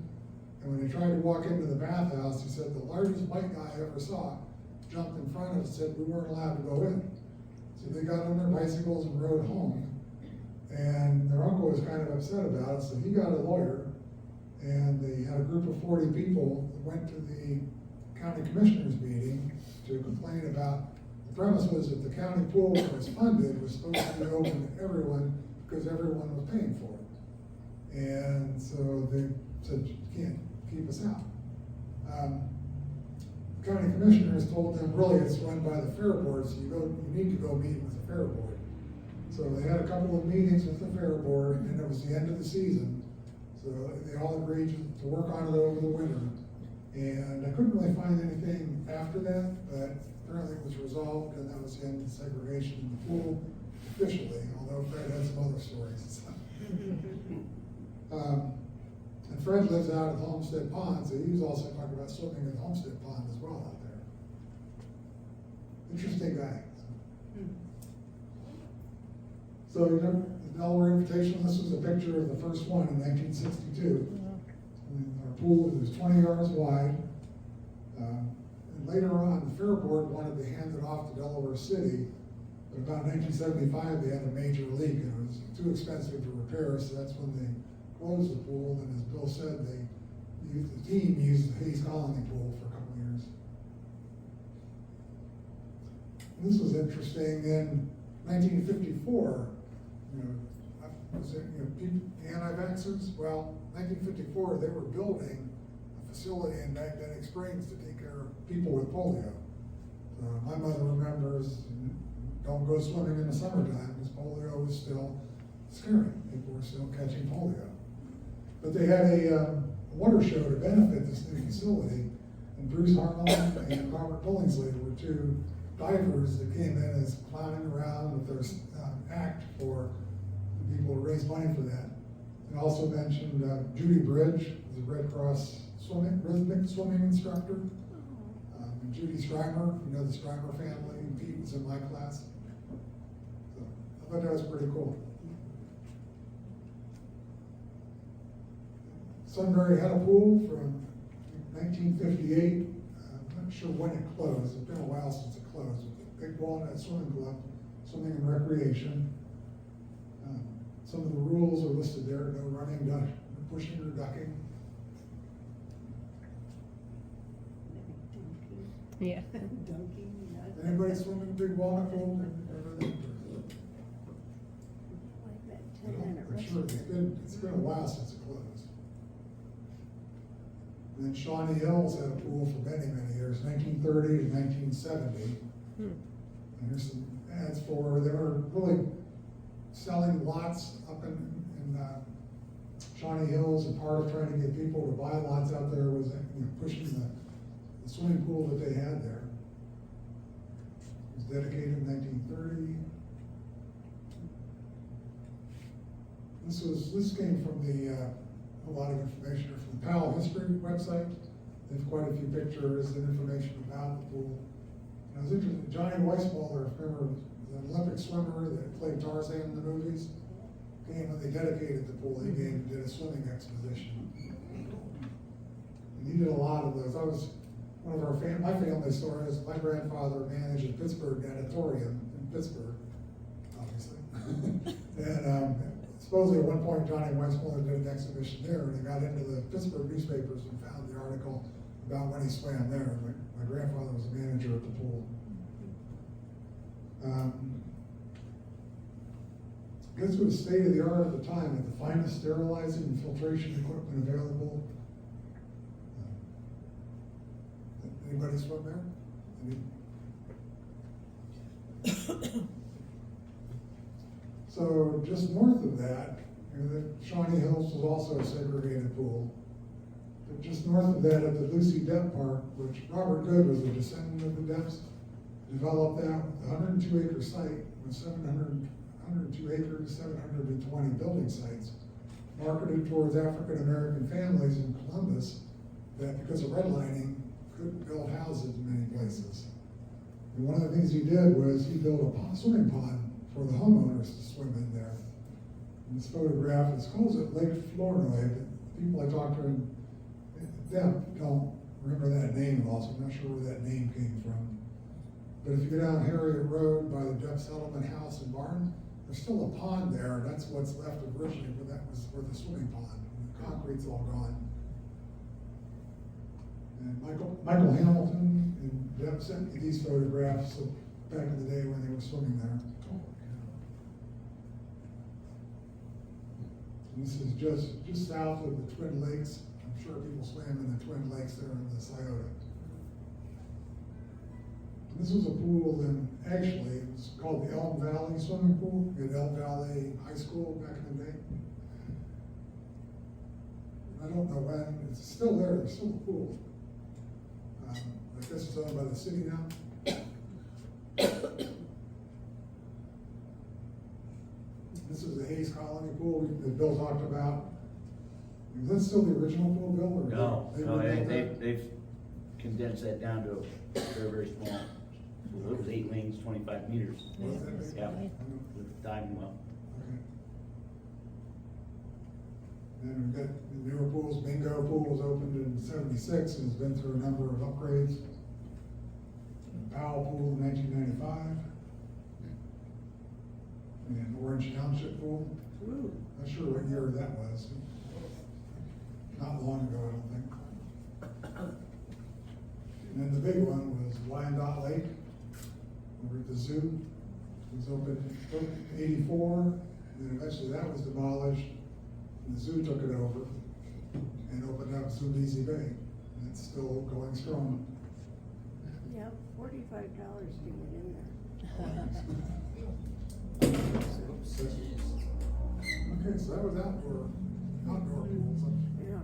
And when they tried to walk into the bathhouse, he said the largest white guy I ever saw jumped in front of us and said we weren't allowed to go in. So they got on their bicycles and rode home. And their uncle was kind of upset about it, so he got a lawyer, and they had a group of 40 people that went to the county commissioners meeting to complain about the premise was that the county pool that was funded was supposed to be open to everyone because everyone was paying for it. And so they said, you can't keep us out. The county commissioners told them, really, it's run by the fair board, so you need to go meet with the fair board. So they had a couple of meetings with the fair board, and it was the end of the season. So they all agreed to work on it over the winter. And I couldn't really find anything after that, but apparently it was resolved, and that was the end of segregation in the pool officially, although Fred had some other stories. And Fred lives out at Homestead Pond, so he was also talking about swimming in the Homestead Pond as well out there. Interesting guy. So you know, the Delaware Invitational, this was a picture of the first one in 1962. And our pool was 20 yards wide. And later on, the Fair Board wanted to hand it off to Delaware City. But about 1975, they had a major leak, and it was too expensive to repair, so that's when they closed the pool. And as Bill said, the team used the Hayes Colony pool for a couple of years. And this was interesting. In 1954, anti-vaxxers? Well, 1954, they were building a facility in Magnetic Springs to take care of people with polio. My mother remembers, don't go swimming in the summertime because polio was still scary. People were still catching polio. But they had a water show to benefit this new facility, and Bruce Harmon and Robert Billingsley were two divers that came in as clowning around with their act for the people to raise money for that. And also mentioned Judy Bridge, who's a Red Cross rhythmic swimming instructor. And Judy Strymer, you know the Strymer family, and Pete was in my class. So I thought that was pretty cool. Sunbury had a pool from 1958. I'm not sure when it closed. It's been a while since it closed. Big Walnut Swimming Club, swimming and recreation. Some of the rules are listed there: no running, pushing, or ducking.
Yeah.
Anybody swimming Big Walnut pool? For sure. It's been a while since it closed. And then Shawnee Hills had a pool for many, many years, 1930 to 1970. And here's some ads for, they were really selling lots up in Shawnee Hills, and part of trying to get people to buy lots out there was pushing the swimming pool that they had there. It was dedicated in 1930. This came from a lot of information from the Powell History website. They have quite a few pictures and information about the pool. And I was interested, Johnny Weissmuller, remember, the Olympic swimmer that played Tarzan in the movies, came when they dedicated the pool, he came and did a swimming exposition. And he did a lot of those. I was, one of my family stories, my grandfather managed a Pittsburgh natatorium in Pittsburgh, obviously. And supposedly at one point Johnny Weissmuller did an exhibition there, and he got into the Pittsburgh newspapers and found the article about when he swam there. My grandfather was a manager at the pool. This was state of the art at the time, with the finest sterilizing and filtration equipment available. Anybody swim there? So just north of that, the Shawnee Hills was also a segregated pool. But just north of that, at the Lucy Depp Park, which Robert Good was a descendant of the Depps, developed that with a 102-acre site with 102 acres, 720 building sites, marketed towards African American families in Columbus that, because of redlining, couldn't build houses in many places. And one of the things he did was he built a swimming pond for the homeowners to swim in there. And this photograph, it calls it Lake Flournoy, but people I talked to in Depp don't remember that name at all, so I'm not sure where that name came from. But if you go down Harriet Road by the Depp Settlement House and Barn, there's still a pond there, and that's what's left originally, but that was for the swimming pond. The concrete's all gone. And Michael Hamilton and Depp sent me these photographs of back in the day when they were swimming there. And this is just south of the Twin Lakes. I'm sure people swam in the Twin Lakes there in the Scioto. This was a pool, and actually it was called the Elm Valley Swimming Pool at Elm Valley High School back in the day. I don't know when, it's still there, there's still a pool. I guess it's owned by the city now. This is the Hayes Colony pool that Bill talked about. Is that still the original pool, Bill?
No, they've condensed that down to a very, very small. It was 8 lanes, 25 meters. Yeah, with a diving well.
Okay. Then we've got the newer pools. Bingo Pool was opened in '76 and has been through a number of upgrades. Powell Pool in 1995. And Orange Township Pool. Not sure what year that was. Not long ago, I don't think. And then the big one was Wyandotte Lake over at the zoo. It was opened in '84, and then eventually that was demolished, and the zoo took it over and opened up Zambezi Bay. And it's still going strong.
Yeah, $45 to get in there.
Okay, so that was outdoor pools.
Yeah.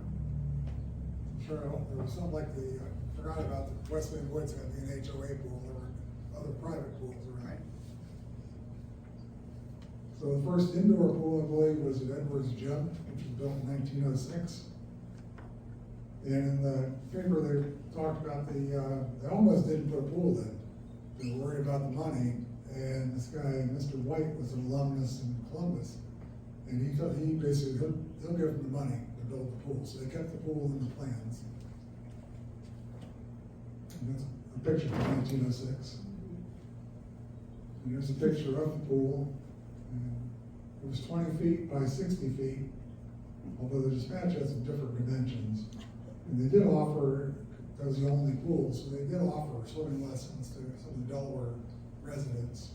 I'm sure there was some like the, I forgot about the Westland Woods had the HOA pool. There were other private pools around. So the first indoor pool, I believe, was at Edwards Gym, which was built in 1906. And in the paper, they talked about they almost didn't put a pool in. They were worried about the money. And this guy, Mr. White, was an alumnus in Columbus. And he basically, he'll give them the money to build the pool. So they kept the pool in the plans. And that's a picture from 1906. And here's a picture of the pool. And it was 20 feet by 60 feet, although the dispatch had some different dimensions. And they did offer, that was the only pool, so they did offer swimming lessons to some of the Delaware residents.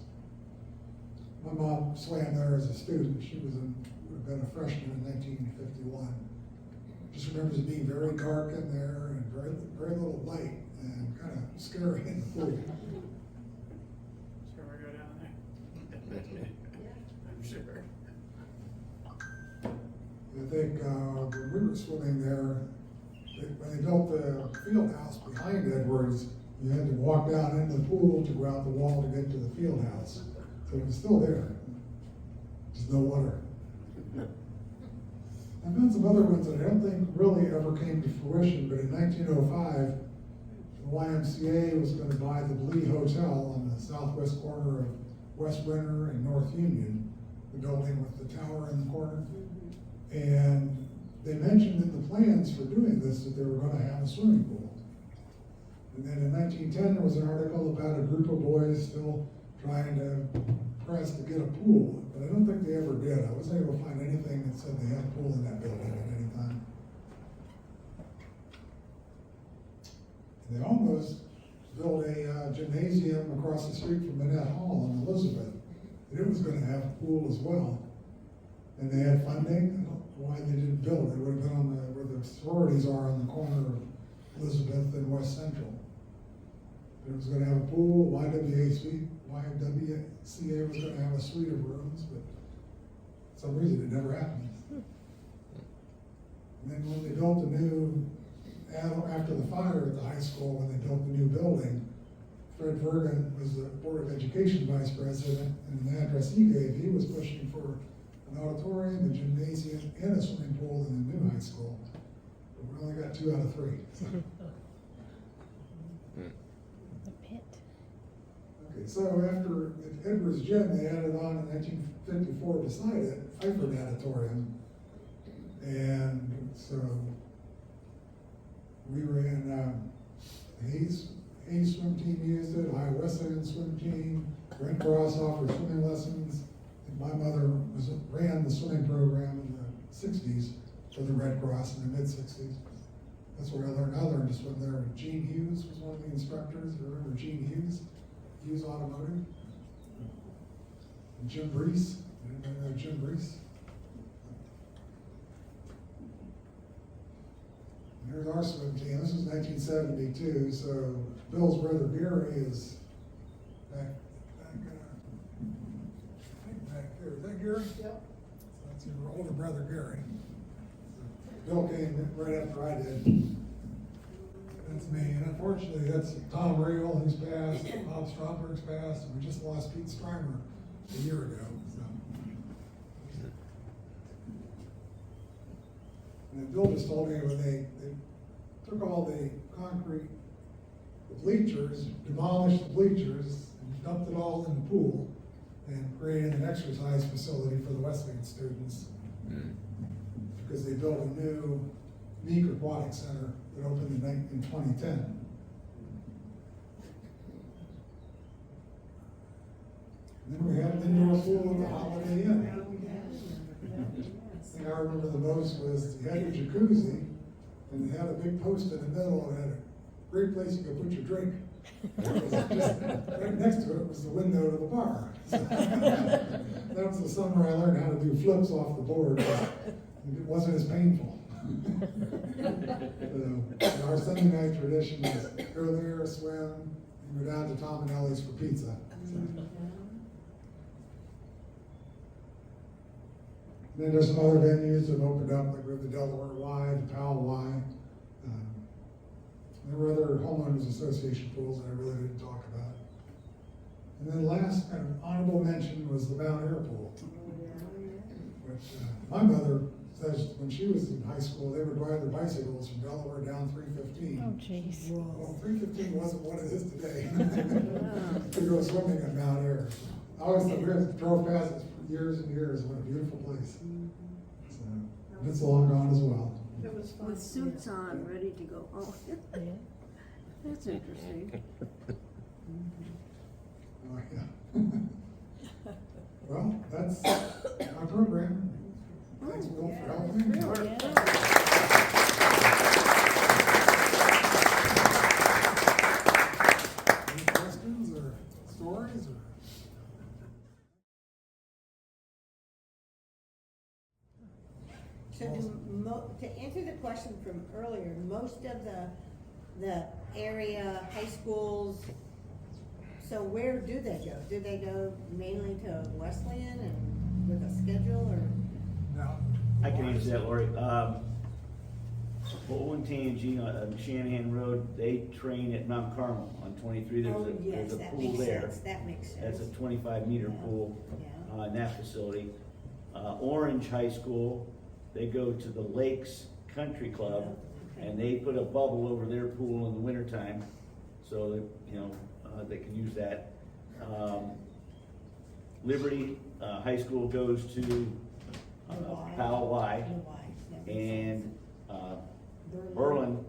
My mom swam there as a student. She would have been a freshman in 1951. Just remembers it being very dark in there and very little light and kind of scary in the pool.
Shall we go down there? I'm sure.
think, when we were swimming there, when they built the field house behind Edwards, you had to walk down into the pool to go out the wall to get to the field house. So it was still there, just no water. I found some other ones that I don't think really ever came to fruition, but in 1905, the YMCA was going to buy the Blee Hotel on the southwest corner of West Winter and North Union, the building with the tower in the corner. And they mentioned in the plans for doing this that they were going to have a swimming pool. And then in 1910, there was an article about a group of boys still trying to press to get a pool, but I don't think they ever did. I wasn't able to find anything that said they had a pool in that building at any time. And they almost built a gymnasium across the street from Manette Hall on Elizabeth, and it was going to have a pool as well. And they had funding. I don't know why they didn't build it. It would have been on where the sororities are on the corner of Elizabeth and West Central. It was going to have a pool. YWCA was going to have a suite of rooms, but for some reason it never happened. And then when they built the new, after the fire at the high school, when they built the new building, Fred Vergan was the Board of Education Vice President, and the address he gave, he was pushing for an auditorium, a gymnasium, and a swimming pool in the new high school. But we only got 2 out of 3. So.
The pit.
Okay, so after Edwards Gym, they added on in 1954 beside it, Eifert Auditorium. And so we were in Hayes swim team used it, Ohio Wesleyan swim team, Red Cross offered swimming lessons. My mother ran the swimming program in the 60s for the Red Cross in the mid-60s. That's where I learned to swim there. Gene Hughes was one of the instructors. Remember Gene Hughes? Hughes Automotive. And Jim Brees. Anybody know Jim Brees? And here's our swim team. This was 1972, so Bill's brother Gary is back here. Is that Gary? Yep. So that's your older brother Gary. Bill came right after I did. That's me. And unfortunately, that's Tom Rayl, who's passed, Bob Stromberg's passed, and we just lost Pete Strymer a year ago. So. And then Bill just told me when they took all the concrete, the bleachers, demolished the bleachers, and dumped it all in the pool, and created an exercise facility for the Wesleyan students. Because they built a new Meek Aquatic Center that opened in 2010. And then we had an indoor pool at the Holiday Inn. The thing I remember the most was you had your jacuzzi, and you had a big post in the middle, and had a great place you could put your drink. Just right next to it was the window to the bar. So, that was the summer I learned how to do flips off the board. It wasn't as painful. So, our Sunday night tradition is go there, swim, and go down to Tom and Ellie's for pizza. So. Then there's some other venues that opened up, like the Delaware Y, the Powell Y. There were other homeowners association pools that I really didn't talk about. And then last kind of honorable mention was the Mount Air pool, which my mother says when she was in high school, they would ride their bicycles from Delaware down 315.
Oh, jeez.
Well, 315 wasn't what it is today. To go swimming at Mount Air. I always thought we drove past it for years and years. What a beautiful place. So, it's long gone as well.
It was fun. With suits on, ready to go home. That's interesting.
Oh, yeah. Well, that's our program. Thanks, Will, for helping me. Any questions or stories or?
So to answer the question from earlier, most of the area, high schools, so where do they go? Do they go mainly to Wesleyan and with a schedule or?
Now,
I can answer that, Lori. Bowling Tangy on Shanahan Road, they train at Mount Carmel on 23.
Oh, yes,
There's a
that
pool
makes
there.
sense, that makes sense.
That's a 25-meter
Yeah.
pool
Yeah.
in that facility. Orange High School, they go to the Lakes Country Club,
Oh, okay.
and they put a bubble over their pool in the wintertime, so that, they can use that. Liberty High School goes to Powell Y, and Berlin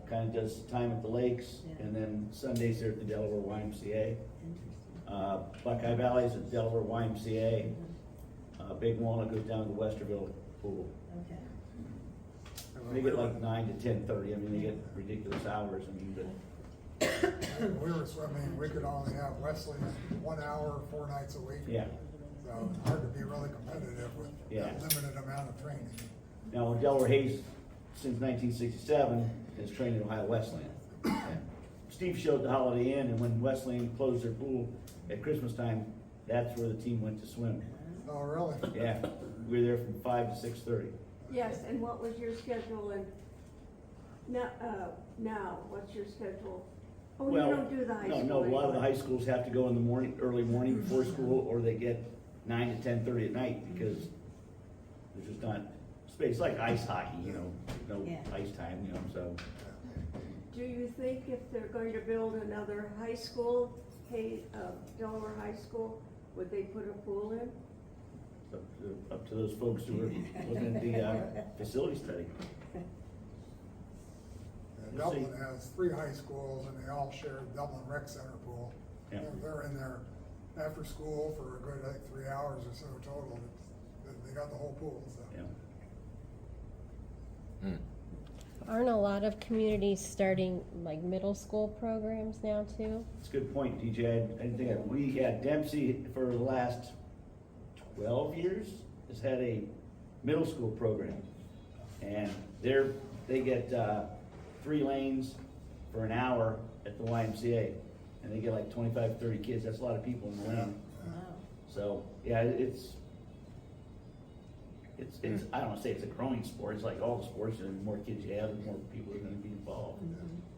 kind of does time at the lakes,
Yeah.
and then Sundays they're at the Delaware YMCA.
Interesting.
Buckeye Valley's at Delaware YMCA. Big Walnut goes down to the Westerville pool.
Okay.
They get like 9 to 10:30. I mean, they get ridiculous hours. I mean, but
When we were swimming, we could only have Wesley 1 hour, 4 nights a week.
yeah.
So it's hard to be really competitive with
Yeah.
that limited amount of training.
Now, Delaware Hayes, since 1967, has trained at Ohio Wesleyan. And Steve showed the Holiday Inn, and when Wesleyan closed their pool at Christmas time, that's where the team went to swim.
Oh, really?
Yeah, we were there from 5 to 6:30.
Yes, and what was your schedule and now, what's your schedule? Oh, you
Well,
don't do the high school
No, a lot of the
anymore.
high schools have to go in the morning, early morning before school, or they get 9 to 10:30 at night, because there's just not space, like ice hockey, no
Yeah.
ice time, so.
Do you think if they're going to build another high school, Delaware High School, would they put a pool in?
Up to those folks who are looking at the facility study. We'll see.
Dublin has 3 high schools and they all share Dublin Rec Center pool.
Yeah.
They're in there after school for a good, 3 hours or so total. They got the whole pool, so.
Yeah.
Aren't a lot of communities starting like middle school programs now too?
It's a good point, DJ. I didn't think we had Dempsey for the last 12 years has had a middle school program, and they get 3 lanes for an hour at the YMCA, and they get like 25, 30 kids. That's a lot of people in the lane.
Wow.
So yeah, it's I don't want to say it's a growing sport. It's like all the sports. The more kids you have, the more people are going to be involved.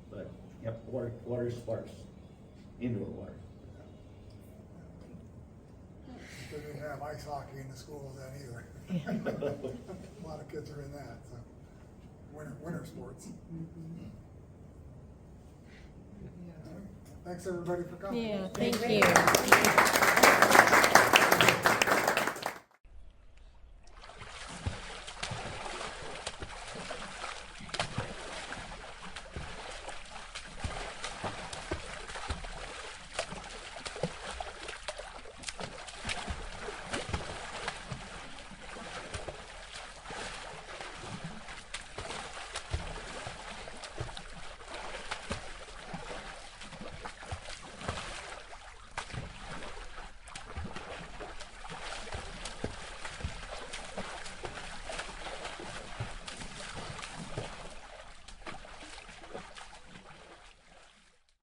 But yep, water is sparse, indoor water.
They didn't have ice hockey in the schools then either. A lot of kids are in that, so winter sports. Thanks everybody for coming.
Yeah,
Thank
thank
you.
you.